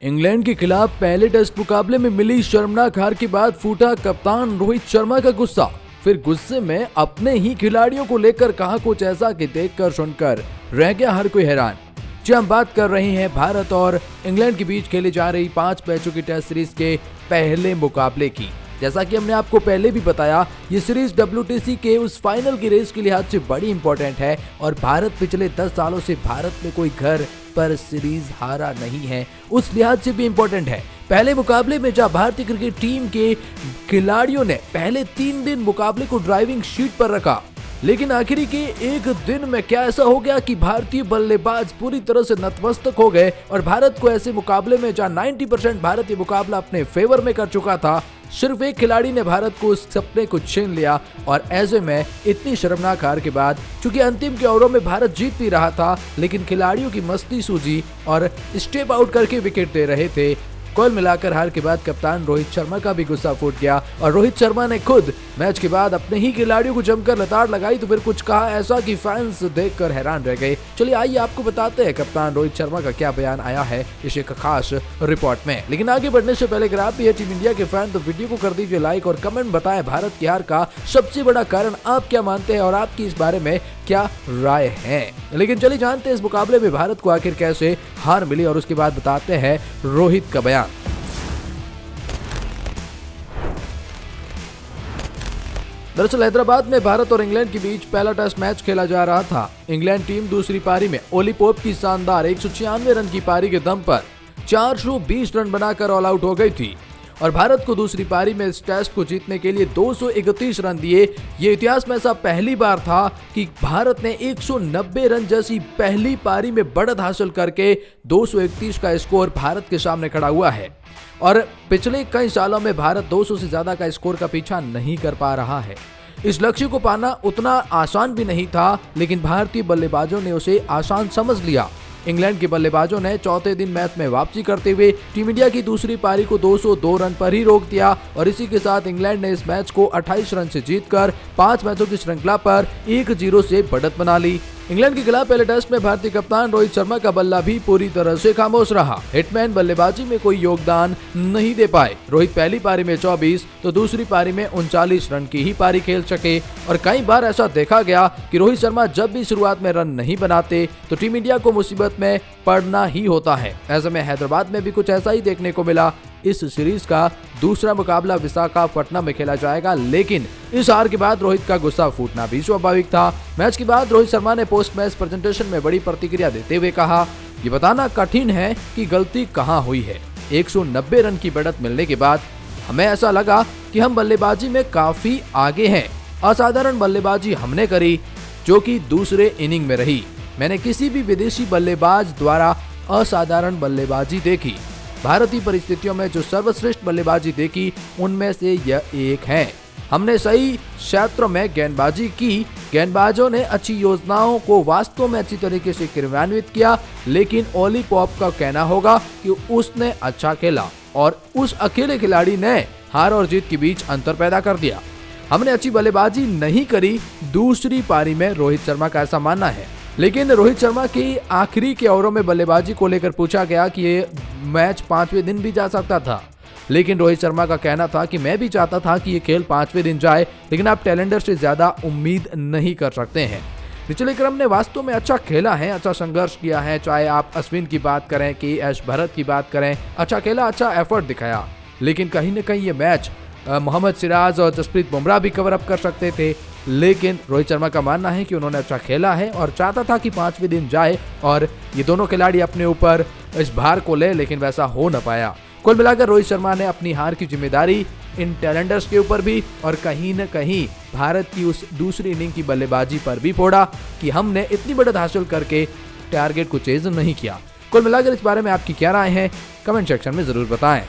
England के खिलाफ पहले टेस्ट मुकाबले में मिली शर्मनाक हार के बाद फूटा कप्तान रोहित शर्मा का गुस्सा। फिर गुस्से में अपने ही खिलाड़ियों को लेकर कहा कुछ ऐसा कि देखकर सुनकर रह गया हर कोई हैरान। जी हम बात कर रहे हैं भारत और इंग्लैंड के बीच खेली जा रही 5 मैचों की टेस्ट सीरीज के पहले मुकाबले की। जैसा कि हमने आपको पहले भी बताया, ये सीरीज WTC के उस फाइनल की रेस के लिहाज से बड़ी इंपॉर्टेंट है और भारत पिछले 10 सालों से भारत में कोई घर पर सीरीज हारा नहीं है, उस लिहाज से भी इंपॉर्टेंट है। पहले मुकाबले में जहां भारतीय क्रिकेट टीम के खिलाड़ियों ने पहले 3 दिन मुकाबले को ड्राइविंग शीट पर रखा, लेकिन आखिरी के एक दिन में क्या ऐसा हो गया कि भारतीय बल्लेबाज पूरी तरह से नतमस्तक हो गए और भारत को ऐसे मुकाबले में जहां 90% भारतीय मुकाबला अपने फेवर में कर चुका था, सिर्फ एक खिलाड़ी ने भारत को उस सपने को छीन लिया। और ऐसे में इतनी शर्मनाक हार के बाद, चूंकि अंतिम के ओवरों में भारत जीत भी रहा था, लेकिन खिलाड़ियों की मस्ती सूझी और स्टेप आउट करके विकेट दे रहे थे। कुल मिलाकर हार के बाद कप्तान रोहित शर्मा का भी गुस्सा फूट गया और रोहित शर्मा ने खुद मैच के बाद अपने ही खिलाड़ियों को जमकर लताड़ लगाई तो फिर कुछ कहा ऐसा कि फैंस देखकर हैरान रह गए। चलिए आइए आपको बताते हैं कप्तान रोहित शर्मा का क्या बयान आया है इस एक खास रिपोर्ट में। लेकिन आगे बढ़ने से पहले अगर आप भी टीम इंडिया के फैन तो वीडियो को कर दीजिए लाइक और कमेंट बताएं भारत की हार का सबसे बड़ा कारण आप क्या मानते हैं और आपकी इस बारे में क्या राय है। लेकिन चलिए जानते हैं इस मुकाबले में भारत को आखिर कैसे हार मिली और उसके बाद बताते हैं रोहित का बयान। दरअसल हैदराबाद में भारत और इंग्लैंड के बीच पहला टेस्ट मैच खेला जा रहा था। इंग्लैंड टीम दूसरी पारी में ओली पोप की शानदार 196 रन की पारी के दम पर 420 रन बनाकर ऑल आउट हो गई थी और भारत को दूसरी पारी में इस टेस्ट को जीतने के लिए 231 रन दिए। ये इतिहास में ऐसा पहली बार था कि भारत ने 190 रन जैसी पहली पारी में बढ़त हासिल करके 231 का स्कोर भारत के सामने खड़ा हुआ है और पिछले कई सालों में भारत 200 से ज्यादा का स्कोर का पीछा नहीं कर पा रहा है। इस लक्ष्य को पाना उतना आसान भी नहीं था, लेकिन भारतीय बल्लेबाजों ने उसे आसान समझ लिया। इंग्लैंड के बल्लेबाजों ने चौथे दिन मैच में वापसी करते हुए टीम इंडिया की दूसरी पारी को 202 रन पर ही रोक दिया और इसी के साथ इंग्लैंड ने इस मैच को 28 रन से जीतकर 5 मैचों की श्रृंखला पर 1-0 से बढ़त बना ली। इंग्लैंड के खिलाफ पहले टेस्ट में भारतीय कप्तान रोहित शर्मा का बल्ला भी पूरी तरह से खामोश रहा। हिटमैन बल्लेबाजी में कोई योगदान नहीं दे पाए। रोहित पहली पारी में 24 तो दूसरी पारी में 39 रन की ही पारी खेल सके और कई बार ऐसा देखा गया कि रोहित शर्मा जब भी शुरुआत में रन नहीं बनाते तो टीम इंडिया को मुसीबत में पड़ना ही होता है। ऐसे में हैदराबाद में भी कुछ ऐसा ही देखने को मिला। इस सीरीज का दूसरा मुकाबला विशाखापट्टनम में खेला जाएगा, लेकिन इस हार के बाद रोहित का गुस्सा फूटना भी स्वाभाविक था। मैच के बाद रोहित शर्मा ने पोस्ट मैच प्रेजेंटेशन में बड़ी प्रतिक्रिया देते हुए कहा, ये बताना कठिन है कि गलती कहां हुई है। 190 रन की बढ़त मिलने के बाद हमें ऐसा लगा कि हम बल्लेबाजी में काफी आगे हैं। असाधारण बल्लेबाजी हमने करी जो कि दूसरे इनिंग में रही। मैंने किसी भी विदेशी बल्लेबाज द्वारा असाधारण बल्लेबाजी देखी। भारतीय परिस्थितियों में जो सर्वश्रेष्ठ बल्लेबाजी देखी उनमें से यह एक है। हमने सही क्षेत्रों में गेंदबाजी की। गेंदबाजों ने अच्छी योजनाओं को वास्तव में अच्छी तरीके से क्रियान्वित किया, लेकिन ओली पॉप का कहना होगा कि उसने अच्छा खेला और उस अकेले खिलाड़ी ने हार और जीत के बीच अंतर पैदा कर दिया। हमने अच्छी बल्लेबाजी नहीं करी, दूसरी पारी में रोहित शर्मा का ऐसा मानना है। लेकिन रोहित शर्मा की आखिरी के ओवरों में बल्लेबाजी को लेकर पूछा गया कि ये मैच 5वें दिन भी जा सकता था, लेकिन रोहित शर्मा का कहना था कि मैं भी चाहता था कि ये खेल 5वें दिन जाए, लेकिन आप टैलेंडर से ज्यादा उम्मीद नहीं कर सकते हैं। निचले क्रम ने वास्तव में अच्छा खेला है, अच्छा संघर्ष किया है, चाहे आप अश्विन की बात करें कि एस भरत की बात करें, अच्छा खेला, अच्छा एफर्ट दिखाया, लेकिन कहीं न कहीं ये मैच मोहम्मद सिराज और जसप्रीत बुमराह भी कवर अप कर सकते थे। लेकिन रोहित शर्मा का मानना है कि उन्होंने अच्छा खेला है और चाहता था कि 5वें दिन जाए और ये दोनों खिलाड़ी अपने ऊपर इस भार को ले, लेकिन वैसा हो न पाया। कुल मिलाकर रोहित शर्मा ने अपनी हार की जिम्मेदारी इन टैलेंडर्स के ऊपर भी और कहीं न कहीं भारत की उस दूसरी इनिंग की बल्लेबाजी पर भी फोड़ा कि हमने इतनी बढ़त हासिल करके टारगेट को चेज नहीं किया। कुल मिलाकर इस बारे में आपकी क्या राय है, कमेंट सेक्शन में जरूर बताएं।